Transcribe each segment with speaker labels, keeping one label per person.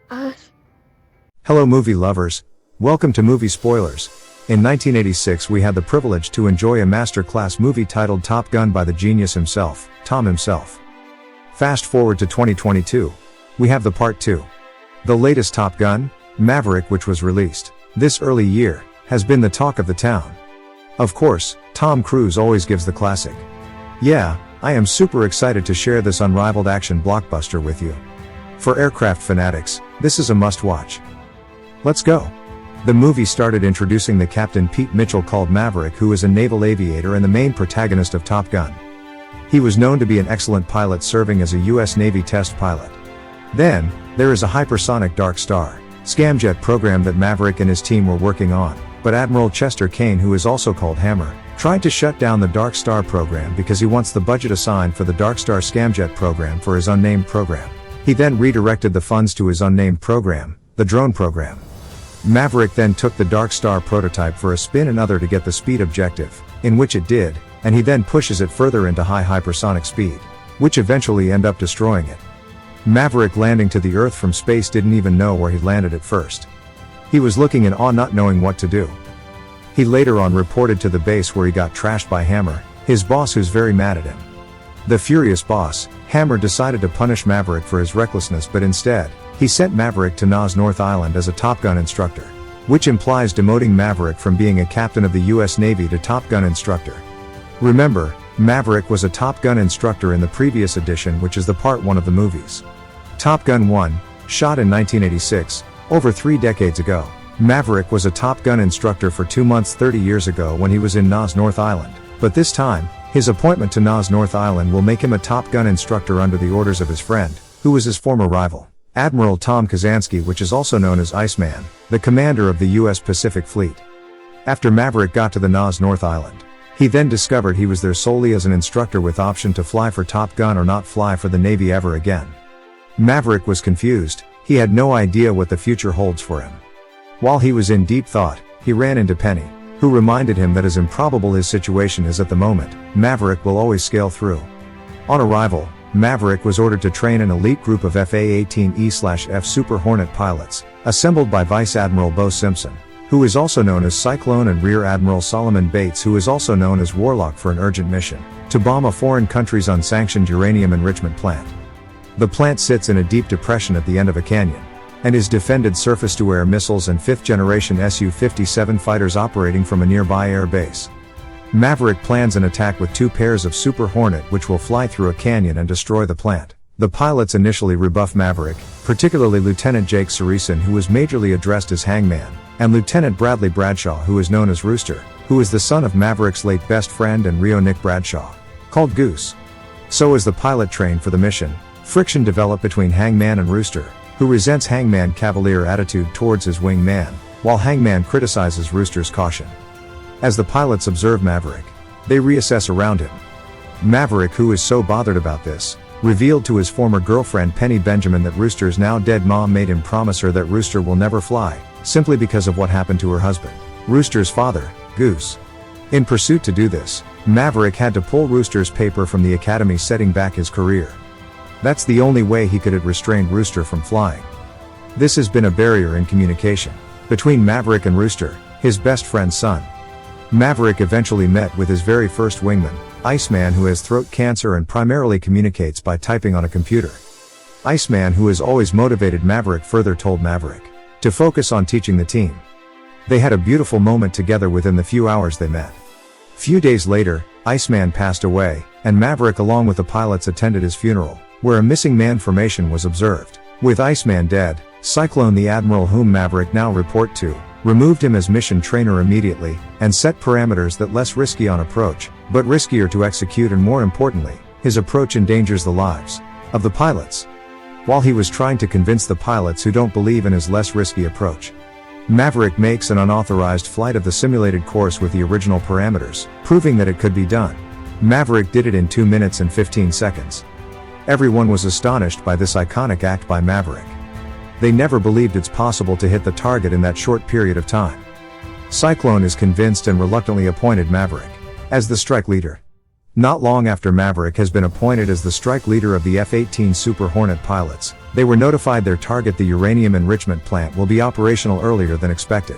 Speaker 1: Uh,
Speaker 2: Hello movie lovers, welcome to Movie Spoilers. In 1986 we had the privilege to enjoy a masterclass movie titled Top Gun by the genius himself, Tom himself. Fast forward to 2022. We have the part 2. The latest Top Gun, Maverick, which was released this early year, has been the talk of the town. Of course, Tom Cruise always gives the classic. Yeah, I am super excited to share this unrivaled action blockbuster with you. For aircraft fanatics, this is a must-watch. Let's go. The movie started introducing the Captain Pete Mitchell, called Maverick, who is a naval aviator and the main protagonist of Top Gun. He was known to be an excellent pilot, serving as a US Navy test pilot. Then, there is a hypersonic Dark Star scamjet program that Maverick and his team were working on, but Admiral Chester Kane, who is also called Hammer, tried to shut down the Dark Star program because he wants the budget assigned for the Dark Star scamjet program for his unnamed program. He then redirected the funds to his unnamed program, the drone program. Maverick then took the Dark Star prototype for a spin and other to get the speed objective, in which it did, and he then pushes it further into high hypersonic speed, which eventually end up destroying it. Maverick, landing to the Earth from space, didn't even know where he landed at first. He was looking in awe, not knowing what to do. He later on reported to the base, where he got trashed by Hammer, his boss, who's very mad at him. The furious boss, Hammer, decided to punish Maverick for his recklessness, but instead, he sent Maverick to Nas North Island as a Top Gun instructor, which implies demoting Maverick from being a captain of the US Navy to Top Gun instructor. Remember, Maverick was a Top Gun instructor in the previous edition, which is the part 1 of the movies. Top Gun 1, shot in 1986, over 3 decades ago. Maverick was a Top Gun instructor for 2 months 30 years ago when he was in Nas North Island, but this time, his appointment to Nas North Island will make him a Top Gun instructor under the orders of his friend, who was his former rival, Admiral Tom Kazansky, which is also known as Iceman, the commander of the US Pacific Fleet. After Maverick got to the Nas North Island, he then discovered he was there solely as an instructor with option to fly for Top Gun or not fly for the Navy ever again. Maverick was confused, he had no idea what the future holds for him. While he was in deep thought, he ran into Penny, who reminded him that as improbable his situation is at the moment, Maverick will always scale through. On arrival, Maverick was ordered to train an elite group of FA-18E/F Super Hornet pilots, assembled by Vice Admiral Bo Simpson, who is also known as Cyclone, and Rear Admiral Solomon Bates, who is also known as Warlock, for an urgent mission to bomb a foreign country's unsanctioned uranium enrichment plant. The plant sits in a deep depression at the end of a canyon, and is defended surface-to-air missiles and 5th-generation Su-57 fighters operating from a nearby air base. Maverick plans an attack with 2 pairs of Super Hornet, which will fly through a canyon and destroy the plant. The pilots initially rebuff Maverick, particularly Lieutenant Jake Saracen, who is majorly addressed as Hangman, and Lieutenant Bradley Bradshaw, who is known as Rooster, who is the son of Maverick's late best friend and Rio Nick Bradshaw, called Goose. So as the pilot trained for the mission, friction developed between Hangman and Rooster, who resents Hangman's cavalier attitude towards his wingman, while Hangman criticizes Rooster's caution. As the pilots observe Maverick, they reassess around him. Maverick, who is so bothered about this, revealed to his former girlfriend Penny Benjamin that Rooster's now dead mom made him promise her that Rooster will never fly, simply because of what happened to her husband, Rooster's father, Goose. In pursuit to do this, Maverick had to pull Rooster's paper from the academy, setting back his career. That's the only way he could have restrained Rooster from flying. This has been a barrier in communication between Maverick and Rooster, his best friend's son. Maverick eventually met with his very first wingman, Iceman, who has throat cancer and primarily communicates by typing on a computer. Iceman, who has always motivated Maverick, further told Maverick to focus on teaching the team. They had a beautiful moment together within the few hours they met. Few days later, Iceman passed away, and Maverick, along with the pilots, attended his funeral, where a missing man formation was observed. With Iceman dead, Cyclone, the admiral whom Maverick now report to, removed him as mission trainer immediately, and set parameters that less risky on approach, but riskier to execute, and more importantly, his approach endangers the lives of the pilots. While he was trying to convince the pilots who don't believe in his less risky approach, Maverick makes an unauthorized flight of the simulated course with the original parameters, proving that it could be done. Maverick did it in 2 minutes and 15 seconds. Everyone was astonished by this iconic act by Maverick. They never believed it's possible to hit the target in that short period of time. Cyclone is convinced and reluctantly appointed Maverick as the strike leader. Not long after Maverick has been appointed as the strike leader of the F-18 Super Hornet pilots, they were notified their target, the uranium enrichment plant, will be operational earlier than expected.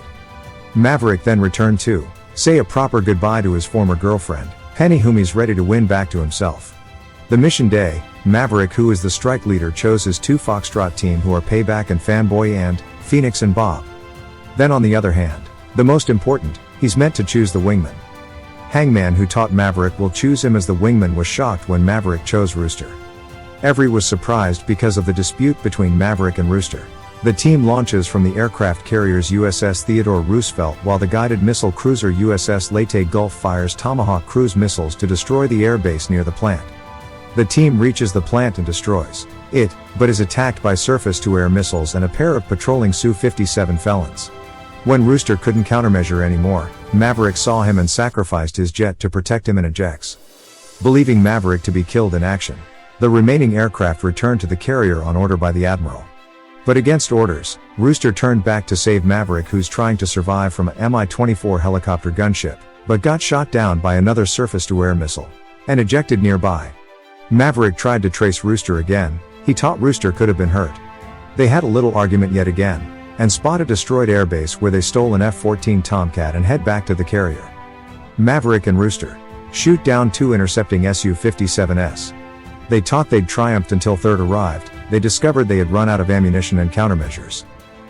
Speaker 2: Maverick then returned to say a proper goodbye to his former girlfriend, Penny, whom he's ready to win back to himself. The mission day, Maverick, who is the strike leader, chose his 2 Foxtrot team, who are Payback and Fanboy, and Phoenix and Bob. Then on the other hand, the most important, he's meant to choose the wingman. Hangman, who taught Maverick, will choose him as the wingman, was shocked when Maverick chose Rooster. Every was surprised because of the dispute between Maverick and Rooster. The team launches from the aircraft carriers USS Theodore Roosevelt, while the guided missile cruiser USS Leyte Gulf fires Tomahawk cruise missiles to destroy the airbase near the plant. The team reaches the plant and destroys it, but is attacked by surface-to-air missiles and a pair of patrolling Su-57 felons. When Rooster couldn't countermeasure anymore, Maverick saw him and sacrificed his jet to protect him and ejects. Believing Maverick to be killed in action, the remaining aircraft returned to the carrier on order by the Admiral. But against orders, Rooster turned back to save Maverick, who's trying to survive from a Mi-24 helicopter gunship, but got shot down by another surface-to-air missile and ejected nearby. Maverick tried to trace Rooster again. He thought Rooster could have been hurt. They had a little argument yet again, and spot a destroyed airbase where they stole an F-14 Tomcat and head back to the carrier. Maverick and Rooster shoot down 2 intercepting Su-57s. They thought they'd triumphed until third arrived. They discovered they had run out of ammunition and countermeasures.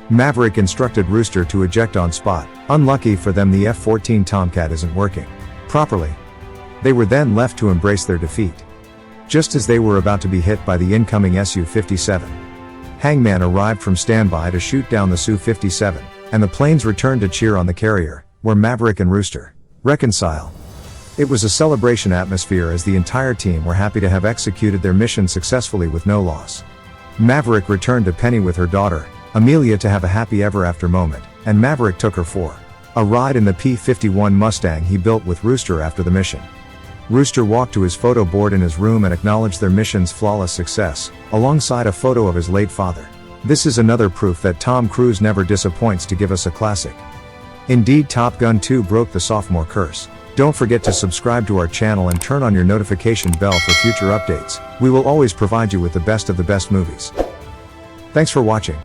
Speaker 2: Maverick instructed Rooster to eject on spot. Unlucky for them, the F-14 Tomcat isn't working properly. They were then left to embrace their defeat. Just as they were about to be hit by the incoming Su-57, Hangman arrived from standby to shoot down the Su-57, and the planes returned to cheer on the carrier, where Maverick and Rooster reconcile. It was a celebration atmosphere as the entire team were happy to have executed their mission successfully with no loss. Maverick returned to Penny with her daughter, Amelia, to have a happy ever after moment, and Maverick took her for a ride in the P-51 Mustang he built with Rooster after the mission. Rooster walked to his photo board in his room and acknowledged their mission's flawless success, alongside a photo of his late father. This is another proof that Tom Cruise never disappoints to give us a classic. Indeed, Top Gun 2 broke the sophomore curse. Don't forget to subscribe to our channel and turn on your notification bell for future updates. We will always provide you with the best of the best movies. Thanks for watching.